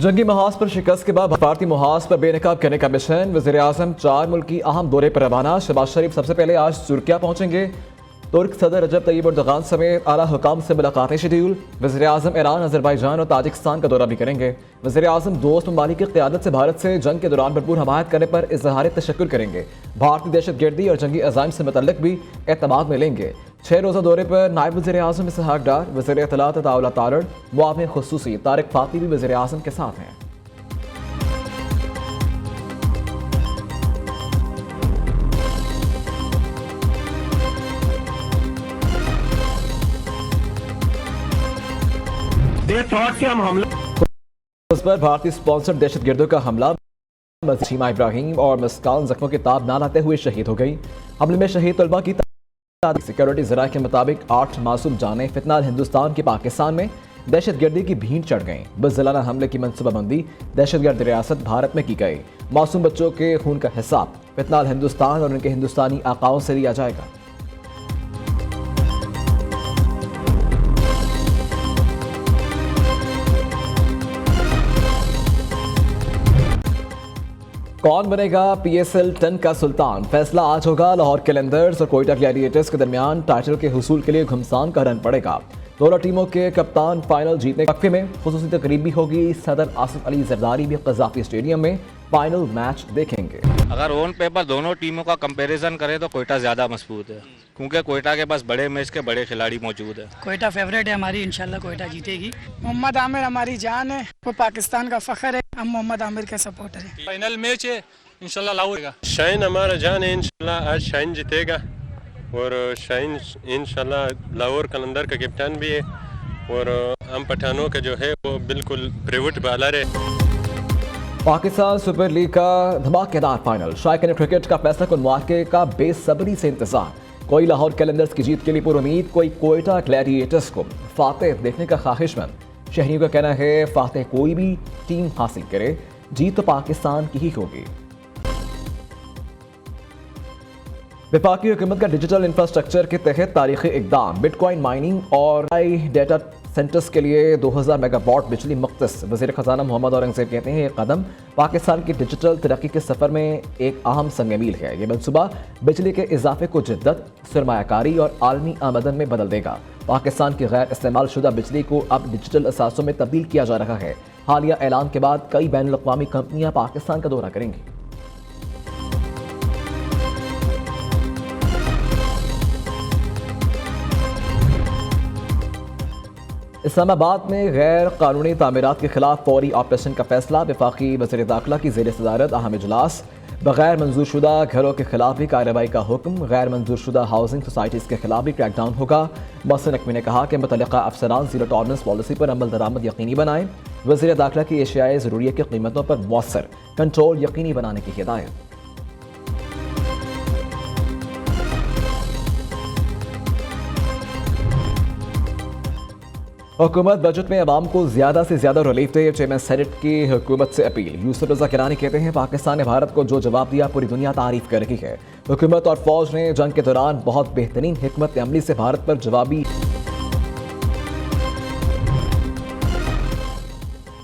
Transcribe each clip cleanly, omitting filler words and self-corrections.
जंगी महाज पर शिकस्त के बाद भारतीय महाज पर बेनकाब करने का मिशन। वज़ीर-ए-आज़म 4 मुल्की अहम दौरे पर रवाना। शहबाज शरीफ सबसे पहले आज तुर्किया पहुंचेंगे। तुर्क सदर रजब तैयब एर्दोगान समेत आला हुकाम से मुलाकातें शेड्यूल। वज़ीर-ए-आज़म ईरान, अज़रबैजान और ताजिकिस्तान का दौरा भी करेंगे। वज़ीर-ए-आज़म दोस्त ममालिक की क़यादत से भारत से जंग के दौरान भरपूर हमायत करने पर इज़हार तशक्कुर करेंगे। भारतीय दहशतगर्दी और जंगी अज़ाइम से मुतल्लिक़ भी एतमाद में लेंगे। 6 रोज़ा दौरे पर नायब वज़ीर-ए-आज़म इसहाक़ डार, वज़ीर इत्तलात अताउल्लाह तारड़, मुआविन ख़ुसूसी तारिक फ़ाती भी वज़ीर-ए-आज़म के साथ हैं। उस पर भारतीय स्पॉन्सर दहशतगर्दों का हमला। शीमा इब्राहिम और मस्कान जख्मों की ताब ना लाते हुए शहीद हो गई। हमले में शहीद तलबा की सिक्योरिटी ज़राए के मुताबिक 8 मासूम जानें। फितनाल हिंदुस्तान के पाकिस्तान में दहशतगर्दी की भीड़ चढ़ गई। बुज़दिलाना हमले की मनसूबाबंदी दहशतगर्द रियासत भारत में की गई। मासूम बच्चों के खून का हिसाब फितनाल हिंदुस्तान और उनके हिंदुस्तानी आकाओं से लिया जाएगा। कौन बनेगा PSL 10 का सुल्तान? फैसला आज होगा। लाहौर कैलेंडर्स और कोयटा ग्लैडिएटर्स के दरमियान टाइटल के हुसूल के लिए घुमसान का रन पड़ेगा। दोनों टीमों के कप्तान फाइनल जीतने के वक्फे में खुसूसी तकरीब भी होगी। सदर आसिफ अली जरदारी भी कज़ाफ़ी स्टेडियम में फाइनल मैच देखेंगे। अगर ऑन पेपर दोनों टीमों का कंपैरिजन करें तो कोयटा ज़्यादा मजबूत है, क्योंकि कोयटा के पास बड़े मैच के बड़े खिलाड़ी मौजूद है। कोयटा फेवरेट है हमारी, इंशाल्लाह कोयटा जीतेगी। मोहम्मद आमिर हमारी जान है, वो पाकिस्तान का फख्र है, हम मोहम्मद आमिर के सपोर्टर हैं। फाइनल मैच है, इंशाल्लाह लाहौर का। शाहीन हमारा जान है, इंशाल्लाह आज शाहीन जीतेगा और शाहीन इंशाल्लाह लाहौर कलंदर का कैप्टन भी है और हम पठानों का जो है वो बिल्कुल प्रिवट बॉलर है। पाकिस्तान सुपर लीग का धमाकेदार फाइनल। शायकीन क्रिकेट का फैसला कुन मौके का बेसब्री से इंतजार। कोई लाहौर कैलेंडर्स की जीत के लिए पुरुमीद, कोई कोयटा ग्लैडिएटर्स को फातेह देखने का ख्वाहिशमंद। शहरियों का कहना है फातेह कोई भी टीम हासिल करे, जीत तो पाकिस्तान की ही होगी। वफाकी हुकूमत का डिजिटल इंफ्रास्ट्रक्चर के तहत तारीखी इकदाम। बिटकॉइन माइनिंग और डेटा सेंटर्स के लिए 2000 मेगावाट बिजली मुख्तस। वज़ीर ख़जाना मोहम्मद औरंगज़ेब कहते हैं ये कदम पाकिस्तान की डिजिटल तरक्की के सफ़र में एक अहम संग मील है। ये मनसूबा बिजली के इजाफे को जिद्दत, सरमायाकारी और आलमी आमदन में बदल देगा। पाकिस्तान की गैर इस्तेमाल शुदा बिजली को अब डिजिटल असासों में तब्दील किया जा रहा है। हालिया ऐलान के बाद कई बैनुल अक़वामी कंपनियाँ पाकिस्तान का दौरा करेंगी। इस्लामाबाद में गैर कानूनी तामीरात के खिलाफ फौरी ऑपरेशन का फैसला। वफाकी वज़ीर दाखिला की ज़ेर सदारत अहम इजलास। बगैर मंजूर शुदा घरों के खिलाफ भी कार्रवाई का हुक्म। गैर मंजूर शुदा हाउसिंग सोसाइटीज़ के खिलाफ भी क्रैकडाउन होगा। मोहसिन नकवी ने कहा कि मुतल्लिका अफसरान जीरो टॉलरेंस पॉलिसी पर अमल दरामद यकीनी बनाएं। वज़ीर दाखिला की एशियाई ज़रूरियत की कीमतों पर मौसर कंट्रोल यकीनी बनाने की हिदायत। हुकूमत बजट में अवाम को ज़्यादा से ज़्यादा रिलीफ दे। चेयरमैन सेनेट की हुकूमत से अपील। यूसुफ रज़ा किरानी कहते हैं पाकिस्तान ने भारत को जो जवाब दिया पूरी दुनिया तारीफ कर रही है। हुकूमत और फौज ने जंग के दौरान बहुत बेहतरीन हिकमत अमली से भारत पर जवाबी।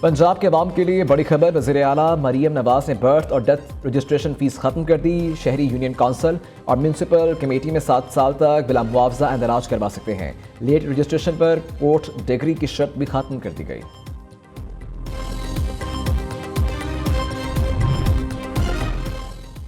पंजाब के अवाम के लिए बड़ी खबर। वज़ीर आला मरीम नवाज ने बर्थ और डेथ रजिस्ट्रेशन फीस खत्म कर दी। शहरी यूनियन काउंसिल और म्यूनसिपल कमेटी में 7 साल तक बिला मुआवजा इंदराज करवा सकते हैं। लेट रजिस्ट्रेशन पर कोर्ट डिग्री की शर्त भी खत्म कर दी गई।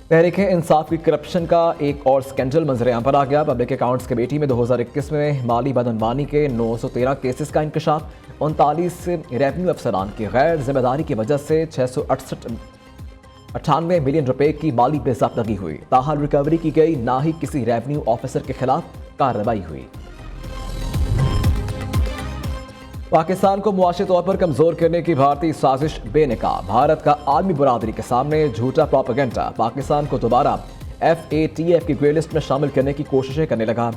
तहरीक इंसाफ की करप्शन का एक और स्कैंडल मंजरेआम पर आ गया। पब्लिक अकाउंट्स कमेटी में 2021 में माली बदअनवानी के 913 केसेस का इंकशाफ। 39 रेवेन्यू अफसरान की गैर जिम्मेदारी की वजह से 698 मिलियन रुपए की माली बेज़ाब्तगी हुई। ताहाल रिकवरी की गई, ना ही किसी रेवेन्यू ऑफिसर के खिलाफ कार्रवाई हुई। पाकिस्तान को मुआशी तौर पर कमजोर करने की भारतीय साजिश बेनकाब। भारत का आलमी बरादरी के सामने झूठा प्रोपेगेंडा। पाकिस्तान को दोबारा FATF की ग्रे लिस्ट में शामिल करने की कोशिशें करने लगा।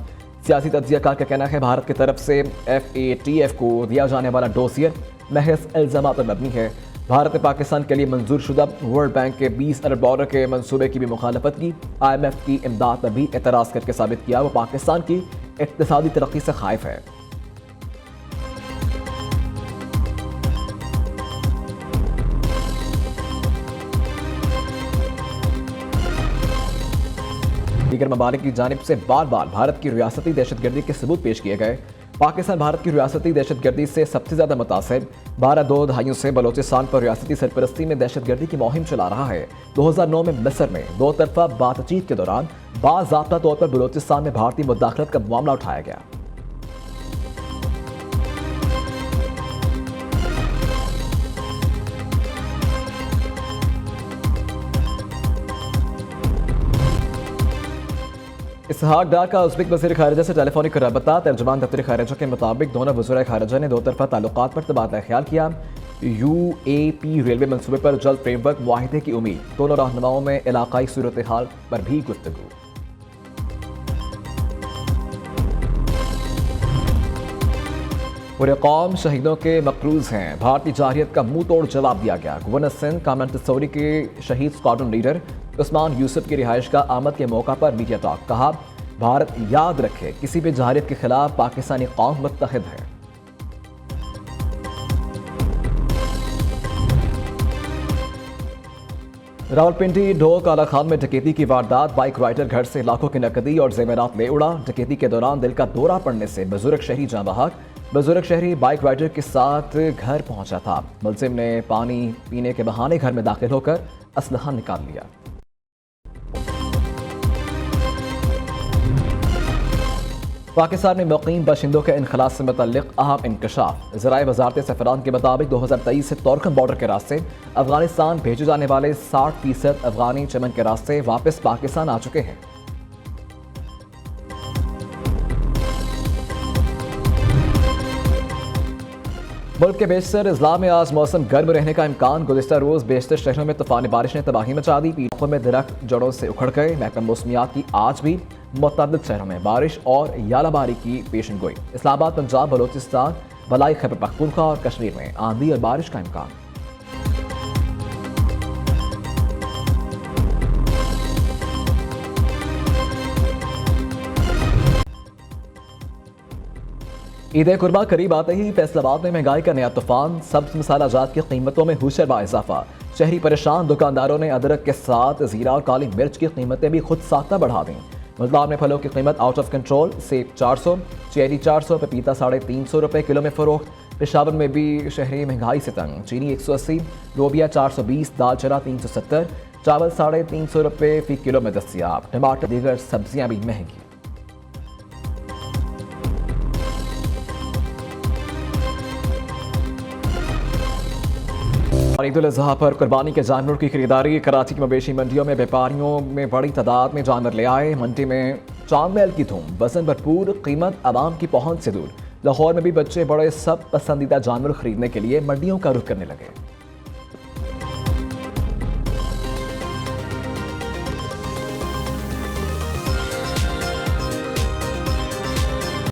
सियासी तज्जियाकार का कहना है भारत की तरफ से FATF को दिया जाने वाला डोसियर महज इल्जाम पर मबनी है। भारत ने पाकिस्तान के लिए मंजूर शुदा वर्ल्ड बैंक के 20 अरब डॉलर के मंसूबे की भी मुखालफत की। IMF की इमदाद पर भी एतराज़ करके साबित किया वो पाकिस्तान की इक़्तिसादी तरक्की से खाइफ है। दीगर ममालिक की जानिब से बार बार भारत की रियासती दहशतगर्दी के सबूत पेश किए गए। पाकिस्तान भारत की रियासती दहशतगर्दी से सबसे ज्यादा मुतासिर 12 दहाइयों से बलोचिस्तान पर रियासती सरपरस्ती में दहशतगर्दी की मुहिम चला रहा है। 2009 में मिस्र में दो तरफा बातचीत के दौरान बाज़ाब्ता तौर पर बलोचिस्तान में भारतीय मुदाखलत का मामला उठाया गया। इसहाक डार का उज़्बेक वज़ीर ख़ारिजा से टेलीफोनिक रबता। तर्जुमान दफ्तर ख़ारिजा के मुताबिक दोनों वज़ीर ख़ारिजा ने दो तरफा ताल्लुकात पर तबादला ख्याल किया। UAP रेलवे मनसूबे पर जल्द फ्रेमवर्क मुआहिदे की उम्मीद। दोनों रहनुमाओं में इलाकाई सूरत हाल पर भी गुफ्तगू। पूरे कौम शहीदों के मकरूज हैं। भारतीय जारहियत का मुंह तोड़ जवाब दिया गया। गवर्नर सिंध कामरान के शहीद स्क्वाड्रन लीडर उस्मान यूसुफ की रिहाइश का आमद के मौका पर मीडिया टॉक। कहा, भारत याद रखे किसी भी जारहियत के खिलाफ पाकिस्तानी कौम मुत्तहिद है। रावलपिंडी ढोल काला खान में डकैती की वारदात। बाइक राइडर घर से लाखों की नकदी और जेवरात ले उड़ा। डकैती के दौरान दिल का दौरा पड़ने से बुजुर्ग शहरी जाँ बहक। बुजुर्ग शहरी बाइक राइडर के साथ घर पहुंचा था। मुलजिम ने पानी पीने के बहाने घर में दाखिल होकर असलहा निकाल लिया। पाकिस्तान में मुकीम बाशिंदों के इनखलास से मुतल्लिक अहम इंकशाफ। ज़राए वज़ारत सफ़रान के मुताबिक 2023 से तोरखम बॉर्डर के रास्ते अफगानिस्तान भेजे जाने वाले 60% अफगानी चमन के रास्ते वापस पाकिस्तान आ चुके हैं। मुल्क के बेशतर अजला में आज मौसम गर्म रहने का इम्कान। गुज़िश्ता रोज़ बेशतर शहरों में तूफ़ानी बारिश ने तबाही मचा दी। इलाकों में दरख्त जड़ों से उखड़ गए। महकमा मौसमियात की आज भी मुतअद्दिद शहरों में बारिश और यालाबारी की पेशन गोई। इस्लामाबाद, पंजाब, बलोचिस्तान, बलाई खैबर पख्तूनख्वा और कश्मीर में आंधी और बारिश का इम्कान। ईद कुर्बा करीब आते ही फैसलाबाद में महंगाई का नया तूफान। सब्ज मसाला जात की कीमतों में हुशर इजाफा। शहरी परेशान। दुकानदारों ने अदरक के साथ जीरा और काली मिर्च की कीमतें भी खुद साख्ता बढ़ा दी। मुल्तान में फलों की कीमत आउट ऑफ कंट्रोल। सेब 400, चेरी 400, पपीता 350 रुपये किलो में फरोख्त। पेशावर में भी शहरी महंगाई से तंग। चीनी 180, लोबिया 420, दाल चना 370, चावल 350 रुपये फी किलो में दस्तियाब। टमाटर दीगर सब्जियां भी महंगी। और ईद उल अज़हा पर कुर्बानी के जानवरों की खरीदारी। कराची की मवेशी मंडियों में व्यापारियों में बड़ी तादाद में जानवर ले आए। मंडी में चांद महल की धूम। वजन भरपूर, कीमत आवाम की पहुंच से दूर। लाहौर में भी बच्चे बड़े सब पसंदीदा जानवर खरीदने के लिए मंडियों का रुख करने लगे।